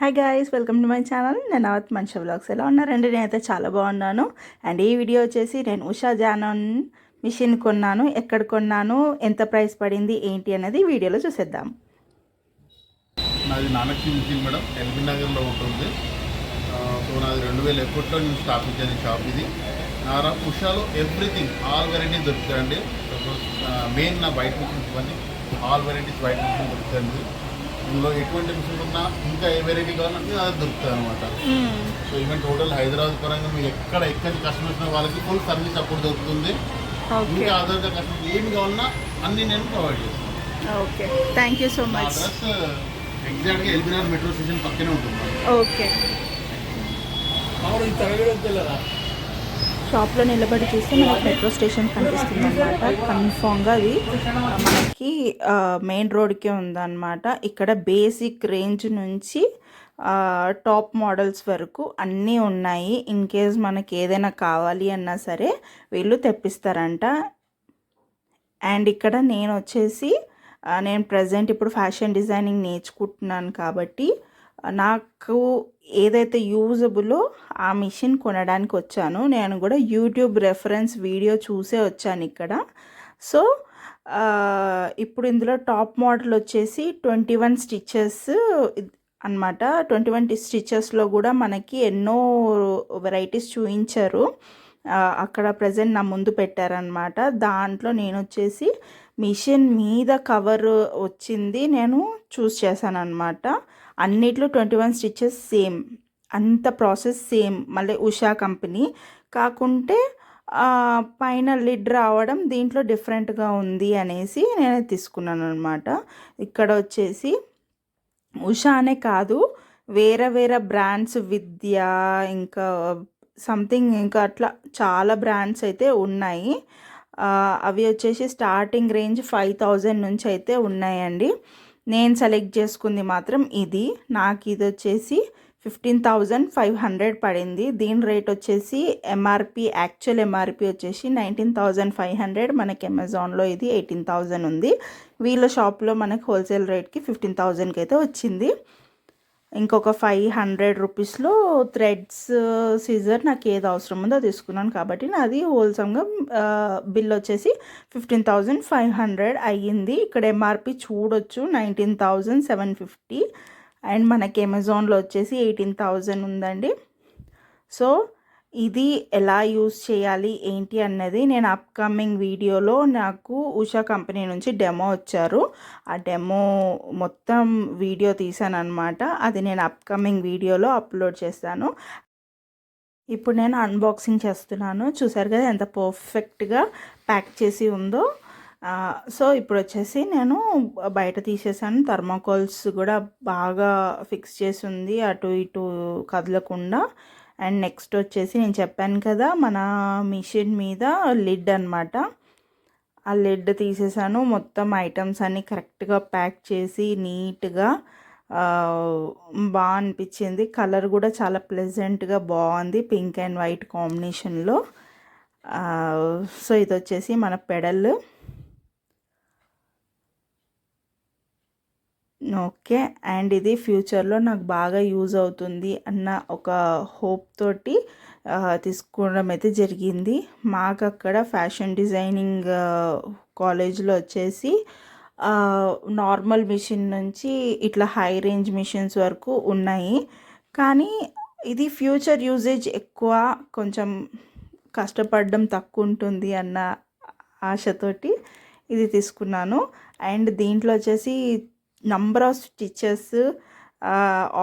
Hi guys, welcome to my channel. నేను అవత్ మనిషి vlogs. ఎలా ఉన్నారండి? నేనైతే చాలా బాగున్నాను. అండ్ ఈ వీడియో వచ్చేసి నేను ఉషా జానోన్ మిషన్ కొన్నాను. ఎక్కడ కొన్నాను, ఎంత ప్రైస్ పడింది, ఏంటి అనేది వీడియోలో చూసేద్దాం. నాది నానక్ మిషన్ మేడం, LBనగర్లో ఉంటుంది. సో నాది 2001లో నేను స్థాపించాను షాప్. ఇది ఉషాలో ఎవ్రీథింగ్, ఆల్ వెరైటీస్ దొరుకుతాయండి. మెయిన్ నా వైట్ మిషన్స్ ఇవన్నీ ఆల్ వెరైటీస్ వైట్ మిషన్ దొరుకుతాయండి. ఇందులో ఎటువంటి మిషన్ ఉన్నా ఇంకా ఏ వెరైటీ కావాలంటే అది దొరుకుతుంది అనమాట. సో ఈవెన్ టోటల్ హైదరాబాద్ పరంగా మీరు ఎక్కడి కస్టమర్స్ వాళ్ళకి ఫుల్ సర్వీస్ సపోర్ట్ దొరుకుతుంది. ఇంకా అదర్ కస్టమర్ ఏమి కావాలన్నా అన్ని నేను ప్రొవైడ్ చేస్తాను. Okay, thank you so much. Address ఎగ్జాక్ట్గా LBనగర్ మెట్రో స్టేషన్ పక్కనే ఉంటుంది. ఓకే, షాప్లో నిలబడి చూస్తే మనకి మెట్రో స్టేషన్ కనిపిస్తుంది అనమాట. కన్ఫామ్గా అది మనకి మెయిన్ రోడ్కే ఉందన్నమాట. ఇక్కడ బేసిక్ రేంజ్ నుంచి టాప్ మోడల్స్ వరకు అన్నీ ఉన్నాయి. ఇన్ కేస్ మనకి ఏదైనా కావాలి అన్నా సరే వీళ్ళు తెప్పిస్తారంట. అండ్ ఇక్కడ నేను వచ్చేసి నేను ప్రజెంట్ ఇప్పుడు ఫ్యాషన్ డిజైనింగ్ నేర్చుకుంటున్నాను కాబట్టి నాకు ఏదైతే యూజబులో ఆ మిషన్ కొనడానికి వచ్చాను. నేను కూడా యూట్యూబ్ రెఫరెన్స్ వీడియో చూసే వచ్చాను ఇక్కడ. సో ఇప్పుడు ఇందులో టాప్ మోడల్ వచ్చేసి 21 స్టిచెస్ అనమాట. 21 స్టిచెస్లో కూడా మనకి ఎన్నో వెరైటీస్ చూపించారు. అక్కడ ప్రజెంట్ నా ముందు పెట్టారనమాట. దాంట్లో నేను వచ్చేసి మిషన్ మీద కవర్ వచ్చింది నేను చూస్ చేశాను అనమాట. అన్నిట్లో 21 స్టిచెస్ సేమ్, అంత ప్రాసెస్ సేమ్. మళ్ళీ ఉషా కంపెనీ కాకుంటే పైన లిడ్ రావడం దీంట్లో డిఫరెంట్గా ఉంది అనేసి నేను తీసుకున్నాను అనమాట. ఇక్కడ వచ్చేసి ఉషా అనే కాదు, వేరే వేరే బ్రాండ్స్, విద్య, ఇంకా సంథింగ్, ఇంకా అట్లా చాలా బ్రాండ్స్ అయితే ఉన్నాయి. అవి వచ్చేసి స్టార్టింగ్ రేంజ్ 5000 నుంచి అయితే ఉన్నాయండి. నేను సెలెక్ట్ చేసుకుంది మాత్రం ఇది. నాకు ఇది వచ్చేసి 15,500 పడింది. దీని రేట్ వచ్చేసి యాక్చువల్ ఎంఆర్పి వచ్చేసి 19,500. మనకి అమెజాన్లో ఇది 18,000 ఉంది. వీళ్ళ షాప్లో మనకి హోల్సేల్ రేట్కి 15,000కి అయితే వచ్చింది. ఇంకొక 500 రూపీస్లో థ్రెడ్స్, సీజర్ నాకు ఏది అవసరం ఉందో తీసుకున్నాను కాబట్టి నాది హోల్సమ్గా బిల్ వచ్చేసి 15,500 అయ్యింది. ఇక్కడ ఎంఆర్పి చూడొచ్చు 19,750 అండ్ మనకి అమెజాన్లో వచ్చేసి 18,000 ఉందండి. సో ఇది ఎలా యూస్ చేయాలి ఏంటి అన్నది నేను అప్కమింగ్ వీడియోలో, నాకు ఉషా కంపెనీ నుంచి డెమో వచ్చారు, ఆ డెమో మొత్తం వీడియో తీసాను అనమాట. అది నేను అప్కమింగ్ వీడియోలో అప్లోడ్ చేస్తాను. ఇప్పుడు నేను అన్బాక్సింగ్ చేస్తున్నాను. చూసారు కదా ఎంత పర్ఫెక్ట్గా ప్యాక్ చేసి ఉందో. సో ఇప్పుడు వచ్చేసి నేను బయట తీసేసాను. థర్మాకోల్స్ కూడా బాగా ఫిక్స్ చేసి ఉంది, అటు ఇటు కదలకుండా. అండ్ నెక్స్ట్ వచ్చేసి నేను చెప్పాను కదా మన మిషన్ మీద లిడ్ అనమాట. ఆ లిడ్ తీసేసాను. మొత్తం ఐటమ్స్ అన్నీ కరెక్ట్గా ప్యాక్ చేసి నీట్గా బాగా అనిపించింది. కలర్ కూడా చాలా ప్లెజెంట్గా బాగుంది, పింక్ అండ్ వైట్ కాంబినేషన్లో. సో ఇది వచ్చేసి మన పెడల్. ఓకే, అండ్ ఇది ఫ్యూచర్లో నాకు బాగా యూజ్ అవుతుంది అన్న ఒక హోప్ తోటి తీసుకోవడం అయితే జరిగింది. మాకు అక్కడ ఫ్యాషన్ డిజైనింగ్ కాలేజ్లో వచ్చేసి నార్మల్ మిషన్ నుంచి ఇట్లా హై రేంజ్ మిషన్స్ వరకు ఉన్నాయి. కానీ ఇది ఫ్యూచర్ యూజేజ్ ఎక్కువ, కొంచెం కష్టపడడం తక్కువ ఉంటుంది అన్న ఆశతోటి ఇది తీసుకున్నాను. అండ్ దీంట్లో వచ్చేసి నంబర్ ఆఫ్ స్టిచెస్,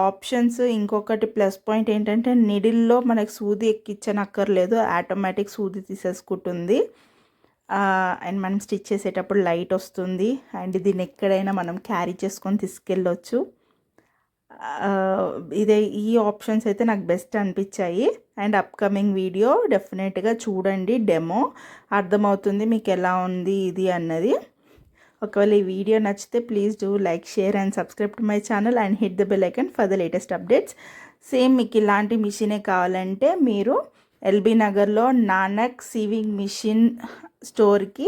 ఆప్షన్స్. ఇంకొకటి ప్లస్ పాయింట్ ఏంటంటే నిడిల్లో మనకి సూది ఎక్కించనక్కర్లేదు, ఆటోమేటిక్ సూది తీసేసుకుంటుంది. అండ్ మనం స్టిచ్ చేసేటప్పుడు లైట్ వస్తుంది. అండ్ దీన్ని ఎక్కడైనా మనం క్యారీ చేసుకొని తీసుకెళ్ళొచ్చు. ఈ ఆప్షన్స్ అయితే నాకు బెస్ట్ అనిపించాయి. అండ్ అప్కమింగ్ వీడియో డెఫినెట్గా చూడండి, డెమో అర్థమవుతుంది మీకు ఎలా ఉంది ఇది అన్నది. ఒకవేళ ఈ వీడియో నచ్చితే please do like, share and subscribe to my channel and hit the bell icon for the latest updates. Same మీకు ఇలాంటి మిషనే కావాలంటే మీరు LBనగర్లో నానక్ సీవింగ్ మిషన్ స్టోర్కి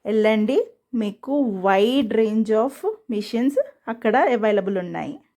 వెళ్ళండి. మీకు వైడ్ రేంజ్ ఆఫ్ మిషన్స్ అక్కడ అవైలబుల్ ఉన్నాయి.